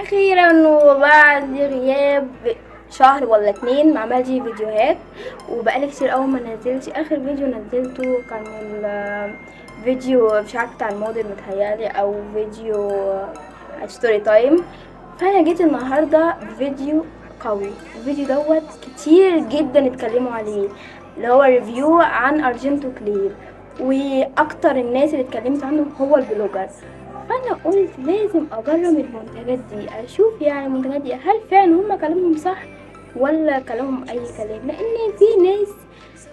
اخيرا وبعد غياب شهر ولا اتنين ما عملتش فيديوهات، وبقالي كتير قوي ما نزلتش. اخر فيديو نزلته كان الفيديو مش عارفه بتاع الموديل متهيالي، او فيديو ستوري تايم. فانا جيت النهارده بفيديو قوي. الفيديو دوت كتير جدا اتكلموا عليه، اللي هو ريفيو عن ارجنتو كلير، واكتر الناس اللي اتكلمت عنه هو البلوجر. فانا قلت لازم اجرب المنتجات دي، اشوف يعني المنتجات دي هل فعلا هم كلامهم صح ولا كلامهم اي كلام، لان في ناس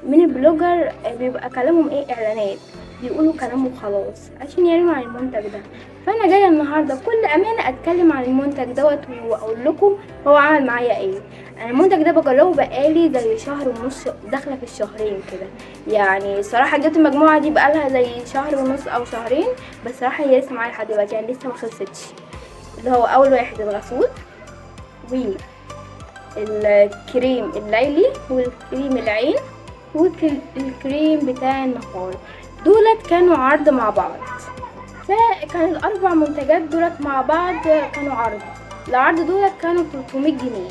من البلوجر بيبقى كلامهم اعلانات، بيقولوا كلامه خلاص عشان يعلنوا عن المنتج ده. فانا جايه النهارده بكل امانه اتكلم عن المنتج دوت واقول لكم هو عمل معايا ايه. انا المنتج ده بجربه بقالي زي شهر ونص، داخله في الشهرين كده. يعني الصراحه جبت المجموعه دي بقالها زي شهر ونص او شهرين، بس صراحه هي لسه معايا لحد دلوقتي، يعني لسه ما خلصتش. اللي هو اول واحد الغسول، والكريم الليلي، والكريم العين، والكريم بتاع النهار. دولت كانوا عرض مع بعض، فكان الاربع منتجات دولت مع بعض كانوا عرض. العرض دولت كانوا 300 جنيه.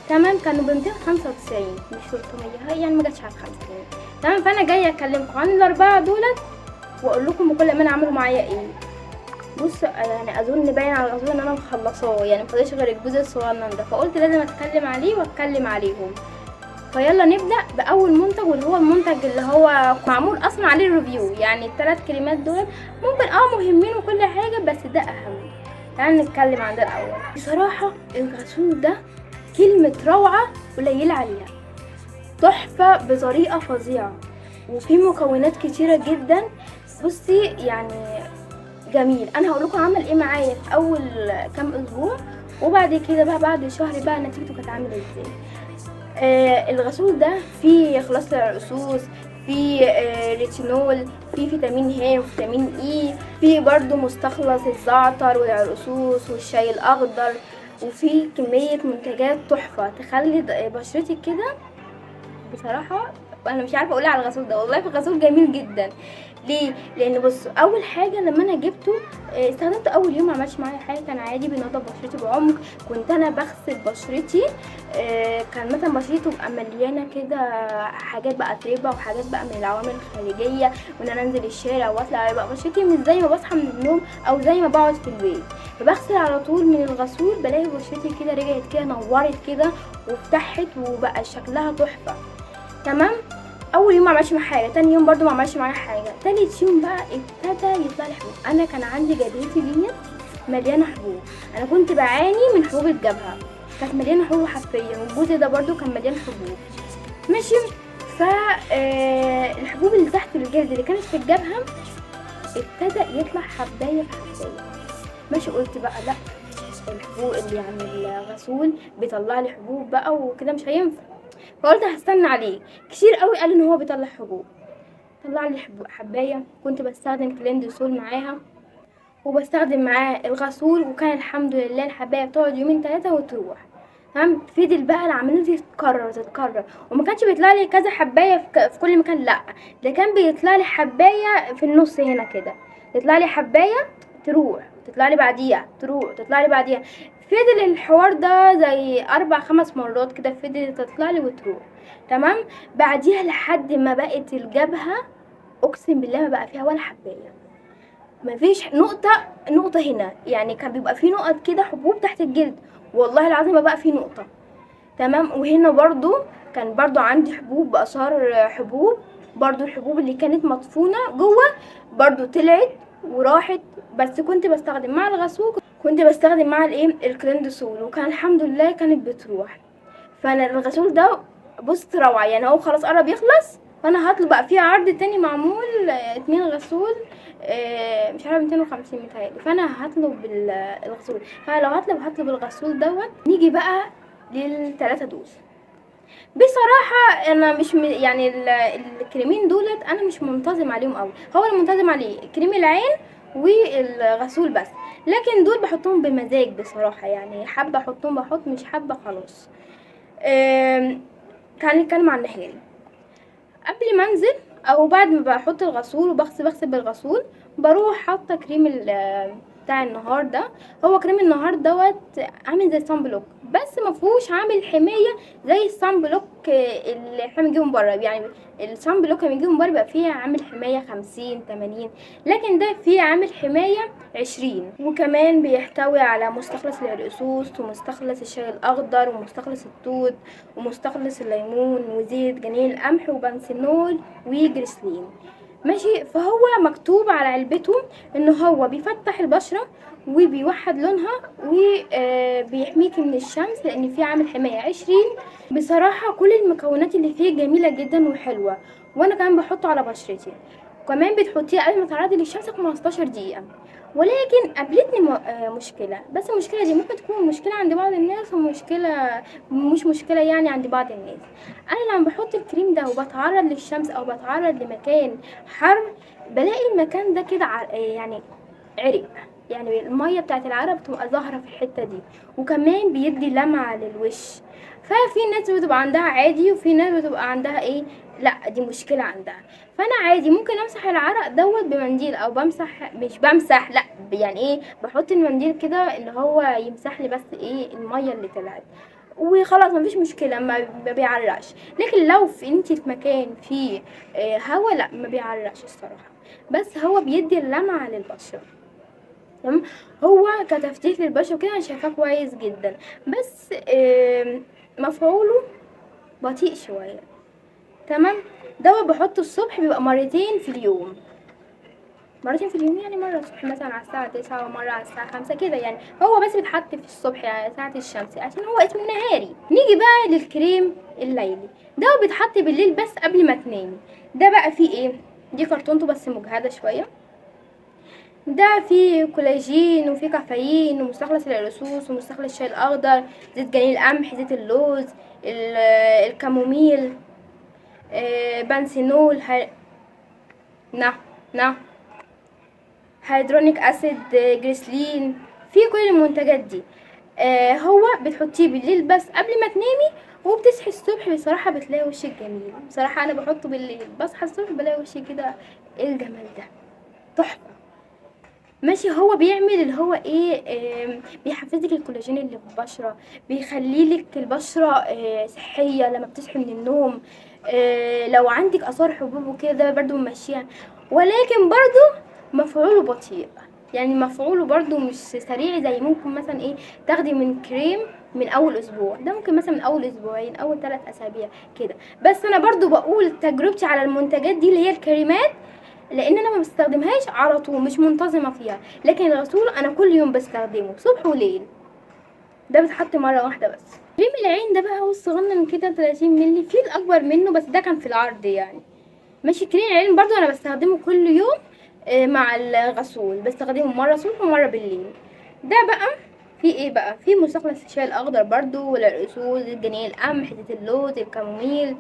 تمام، كانوا ب 295 مش 300، يعني ما جاتش على 50. تمام، فانا جايه اكلمكم عن الاربعه دولت واقول لكم بكل امانه عملوا معايا ايه. بص، يعني اظن باين على اظن ان انا مخلصاه، يعني مفضلش غير الجزء الصغنن ده، فقلت لازم اتكلم عليه واتكلم عليهم. فيلا نبدا باول منتج، واللي هو المنتج اللي هو معمول اصلا عليه ريفيو. يعني الثلاث كلمات دول ممكن مهمين وكل حاجه، بس ده اهم. تعالى نتكلم عن ده الاول. بصراحه الغسول ده كلمه روعه قليله عليها، تحفه بطريقه فظيعه، وفي مكونات كتيره جدا. بصي يعني جميل. انا هقول لكم عمل ايه معايا في اول كام اسبوع، وبعد كده بقى بعد شهر بقى نتيجته كانت عامله ازاي. الغسول ده فيه خلاص الرصوص، فيه ريتينول، فيه فيتامين ه وفيتامين اي، فيه برضو مستخلص الزعتر والعرقسوس والشاي الاخضر، وفيه كميه منتجات تحفه تخلي بشرتك كده. بصراحه انا مش عارفه اقول على الغسول ده، والله الغسول جميل جدا. ليه؟ لان بص، اول حاجه لما انا جبته استخدمته اول يوم ما عملش معايا حاجه، كان عادي بينضف بشرتي بعمق. كنت انا بغسل بشرتي، كان مثلا بشرتي تبقى مليانه كده حاجات بقى تريبه وحاجات بقى من العوامل الخارجيه، وان انا انزل الشارع واطلع يبقى بشرتي مش زي ما بصحى من النوم او زي ما بقعد في البيت. فبغسل على طول من الغسول، بلاقي بشرتي كده رجعت كده نورت كده وفتحت وبقى شكلها تحفه. تمام. اول يوم ما عملش معايا حاجه، تاني يوم برضو ما عملش معايا حاجه، تالت يوم بقى ابتدى يطلع لي حبوب. انا كان عندي جبهتي ديت مليانه حبوب، انا كنت بعاني من حبوب الجبهه، كانت مليانه حبوب حرفيا، والجزء ده برضو كان مليان حبوب. ماشي. ف الحبوب اللي تحت الجلد اللي كانت في الجبهه ابتدى يطلع حبايه في حبايه. ماشي، قلت بقى لا، الحبوب اللي يعني الغسول بيطلع لي حبوب بقى وكده مش هينفع. فقلت هستنى عليه. كتير قوي قال ان هو بيطلع حبوب، طلع لي حبايه. كنت بستخدم كليندسول معاها، وبستخدم معاه الغسول، وكان الحمد لله الحبايه بتقعد يومين 3 وتروح. تمام. فضل بقى العمليه دي تتكرر، وما كانش بيطلع لي كذا حبايه في كل مكان، لا، ده كان بيطلع لي حبايه في النص هنا كده، تطلع لي حبايه تروح، تطلع لي بعديها تروح، تطلع لي بعديها. فضل الحوار ده زي 4 5 مرات كده، فضل تطلع لي وتروح. تمام. بعديها لحد ما بقت الجبهه، اقسم بالله ما بقى فيها ولا حبايه، مفيش نقطة هنا. يعني كان بيبقى في نقط كده حبوب تحت الجلد، والله العظيم ما بقى في نقطة. تمام. وهنا برضو كان برضو عندي حبوب، بأثار حبوب، برضو الحبوب اللي كانت مدفونة جوه برضو طلعت وراحت. بس كنت بستخدم مع الغسول، كنت بستخدم مع الكليندسول، وكان الحمد لله كانت بتروح. فانا الغسول ده بص روعه، يعني هو خلاص قرب يخلص، فانا هطلب بقى فيه عرض تاني معمول 2 غسول، مش عارفه 250 متهيألي. فانا هطلب الغسول. فانا لو هطلب الغسول دوت. نيجي بقى لل3 دول. بصراحه انا مش يعني الكريمين دولت انا مش منتظم عليهم قوي. هو اللي منتظم عليه كريم العين والغسول بس، لكن دول بحطهم بمزاج بصراحه، يعني حابه احطهم بحط، مش حابه خلاص. تعالي نتكلم عن النهاري. قبل ما انزل او بعد ما بحط الغسول وبغسل بالغسول، بروح حاطه كريم بتاع النهار ده. هو كريم النهار دوت عامل زي الصن بلوك، بس مفهوش عامل حمايه زي الصن بلوك اللي احنا بنجيبه من بره. يعني الصن بلوك اللي بنجيبه من بره بيبقى فيه عامل حمايه 50 80، لكن ده فيه عامل حمايه 20. وكمان بيحتوي على مستخلص العرقسوس ومستخلص الشاي الاخضر ومستخلص التوت ومستخلص الليمون وزيت جنين القمح وبنسينول وجريسلين. ماشي. فهو مكتوب على علبته ان هو بيفتح البشرة وبيوحد لونها وبيحميك من الشمس، لان فيه عامل حماية 20. بصراحة كل المكونات اللي فيه جميلة جدا وحلوة، وانا كمان بحطه على بشرتي. وكمان بتحطيه قبل ما تعرضي للشمس 15 دقيقة. ولكن قابلتني مشكلة، بس المشكلة دي ممكن تكون مشكلة عند بعض الناس ومشكلة مش مشكلة يعني عند بعض الناس. انا لما بحط الكريم ده وبتعرض للشمس او بتعرض لمكان حر، بلاقي المكان ده كده يعني عرق، يعني المية بتاعت العرق بتبقى ظاهرة في الحتة دي، وكمان بيدي لمعة للوش. ففي ناس بتبقى عندها عادي وفي ناس بتبقى عندها ايه، لا دي مشكلة عندها. فانا عادي ممكن امسح العرق دوت بمنديل، او بمسح، مش بمسح لا، يعني ايه، بحط المنديل كده اللي هو يمسح لي بس ايه المية اللي طلعت وخلاص، مفيش مشكلة، ما بيعرقش. لكن لو في انتي في مكان فيه هوا، لا ما بيعرقش الصراحة، بس هو بيدي اللمعة للبشرة. تمام. هو كتفتيح للبشرة كده انا شايفاه كويس جدا، بس مفعوله بطيء شوية. تمام. دوا بحطه الصبح، بيبقى مرتين في اليوم، مرتين في اليوم، يعني مرة الصبح مثلا على الساعة 9 ومرة على الساعة 5 كده. يعني هو بس بيتحط في الصبح يعني ساعة الشمس عشان هو اسمه نهاري. نيجي بقى للكريم الليلي، ده بيتحط بالليل بس قبل ما تنامي. ده بقى فيه ايه، دي كرتونته بس مجهدة شوية. ده فيه كولاجين وفيه كافيين ومستخلص العرقسوس ومستخلص الشاي الاخضر، زيت جنين القمح، زيت اللوز، الكاموميل، بنسينول، نعم نعم، هيدرونيك اسيد، جريسلين، في كل المنتجات دي. هو بتحطيه بالليل بس قبل ما تنامي، وبتصحي الصبح بصراحة بتلاقي وشك جميل. بصراحة انا بحطه بالليل، بصحى الصبح بلاقي وشي كده، ايه الجمال ده، تحفة. ماشي. هو بيعمل اللي هو ايه، بيحفزلك الكولاجين اللي في البشرة، بيخليلك البشرة صحية لما بتصحي من النوم. لو عندك اثار حبوب وكده برضو ممشيها، ولكن برضو مفعوله بطيء. يعني مفعوله برضو مش سريع زي ممكن مثلا ايه تاخدي من كريم من اول اسبوع، ده ممكن مثلا من اول اسبوعين، اول 3 اسابيع كده. بس انا برضو بقول تجربتي على المنتجات دي اللي هي الكريمات، لان انا ما بستخدمهاش على طول، مش منتظمه فيها. لكن الغسول انا كل يوم بستخدمه صبح وليل، ده بيتحط مره واحده بس. كريم العين ده بقى هو الصغنن كده 30 مللي، في الاكبر منه بس ده كان في العرض يعني. ماشي. كريم العين برضو انا بستخدمه كل يوم مع الغسول، بستخدمه مره صبح ومره بالليل. ده بقى في ايه بقى، في مستخلص الشاي الاخضر برضو والعرقسوس، جنين القمح، زيت اللوز، الكاموميل،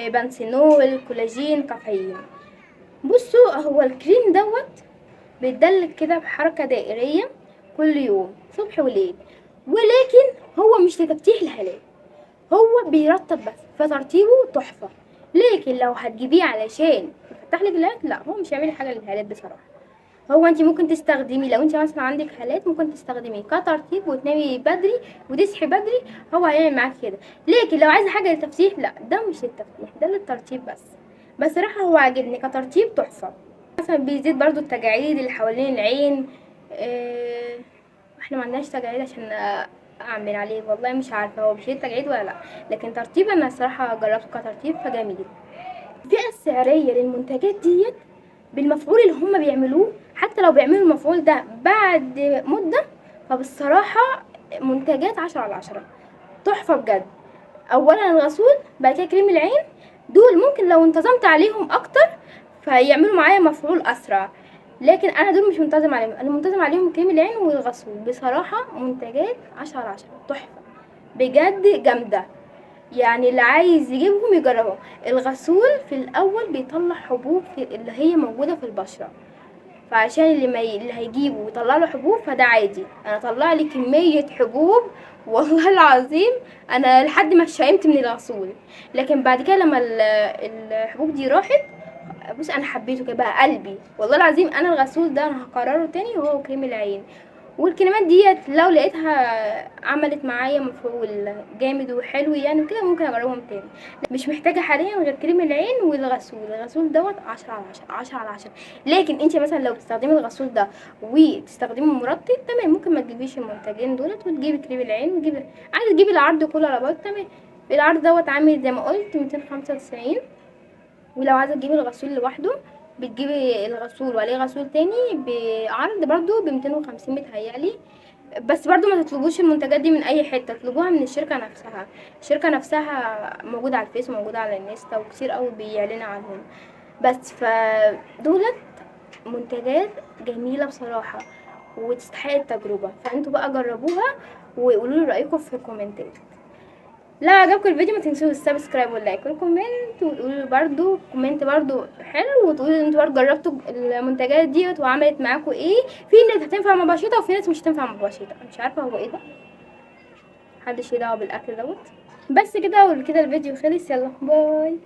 بنسينول، كولاجين، كافيين. بصوا هو الكريم دوت بيتدلك كده بحركة دائرية كل يوم صبح وليل، ولكن هو مش لتفتيح الهالات، هو بيرطب بس، فترطيبه تحفة. لكن لو هتجيبيه علشان يفتح لك الهالات، لا هو مش هيعمل حاجة للهالات بصراحة. هو انت ممكن تستخدمي لو انت مثلا عندك هالات، ممكن تستخدميه كترطيب وتنامي بدري وتصحي بدري، هو هيعمل معاك كده. لكن لو عايزه حاجه للتفتيح، لا ده مش للتفتيح، ده للترطيب بس. بصراحه هو عاجبني كترطيب تحفه. مثلا بيزيد برضو التجاعيد اللي حوالين العين. اه احنا ما عندناش تجاعيد عشان اعمل عليه، والله مش عارفه هو بيشيل تجاعيد ولا لا. لكن ترطيب انا الصراحه جربته كترطيب فجميل. الفئه السعريه للمنتجات ديت بالمفعول اللي هم بيعملوه، حتى لو بيعملوا المفعول ده بعد مدة، فبالصراحة منتجات 10/10، تحفة بجد. اولا الغسول، بعد كده كريم العين، دول ممكن لو انتظمت عليهم اكتر فيعملوا معايا مفعول اسرع. لكن انا دول مش منتظم عليهم، انا منتظم عليهم كريم العين والغسول. بصراحة منتجات 10/10، تحفة بجد جامدة. يعني اللي عايز يجيبهم يجربهم. الغسول في الاول بيطلع حبوب اللي هي موجوده في البشره، فعشان اللي هيجيبه ويطلع له حبوب فده عادي. انا طلع لي كميه حبوب والله العظيم، انا لحد ما اتشائمت من الغسول. لكن بعد كده لما الحبوب دي راحت، بص انا حبيته كده بقى قلبي والله العظيم. انا الغسول ده انا هكرره تاني، هو كريم العين. والكريمات ديت لو لقيتها عملت معايا مفعول جامد وحلو يعني وكده ممكن اجربهم تاني. مش محتاجه حاليا غير كريم العين والغسول. الغسول دوت 10/10، 10/10. لكن انت مثلا لو بتستخدمي الغسول ده وتستخدمي مرطب تمام، ممكن ما تجيبيش المنتجين دولت وتجيبي كريم العين وتجيبي، عايزه تجيبي العرض كله على بعض تمام. العرض دوت عامل زي ما قلت 295. ولو عايزه تجيبي الغسول لوحده بتجيبي الغسول وعليه غسول تاني بعرض برضو ب250 متهيألي. بس برضو ما تطلبوش المنتجات دي من اي حته، اطلبوها من الشركه نفسها. الشركه نفسها موجوده على الفيس وموجوده على الانستا وكتير قوي بيعلنوا عنهم. بس فدولت منتجات جميله بصراحه وتستحق التجربه، فانتوا بقى جربوها وقولوا لي رايكم في الكومنتات. لو عجبكم الفيديو ما تنسوش السبسكرايب واللايك والكومنت، وتقولوا برضو كومنت برضو حلو، وتقولوا ان انتوا برضو جربتوا المنتجات ديت وعملت معاكم ايه. في ناس هتنفع مع بشرتها وفي ناس مش هتنفع مع بشرتها، مش عارفه هو ايه ده، محدش ليه دعوه بالاكل دوت. بس كده وكده الفيديو خلص، يلا باي.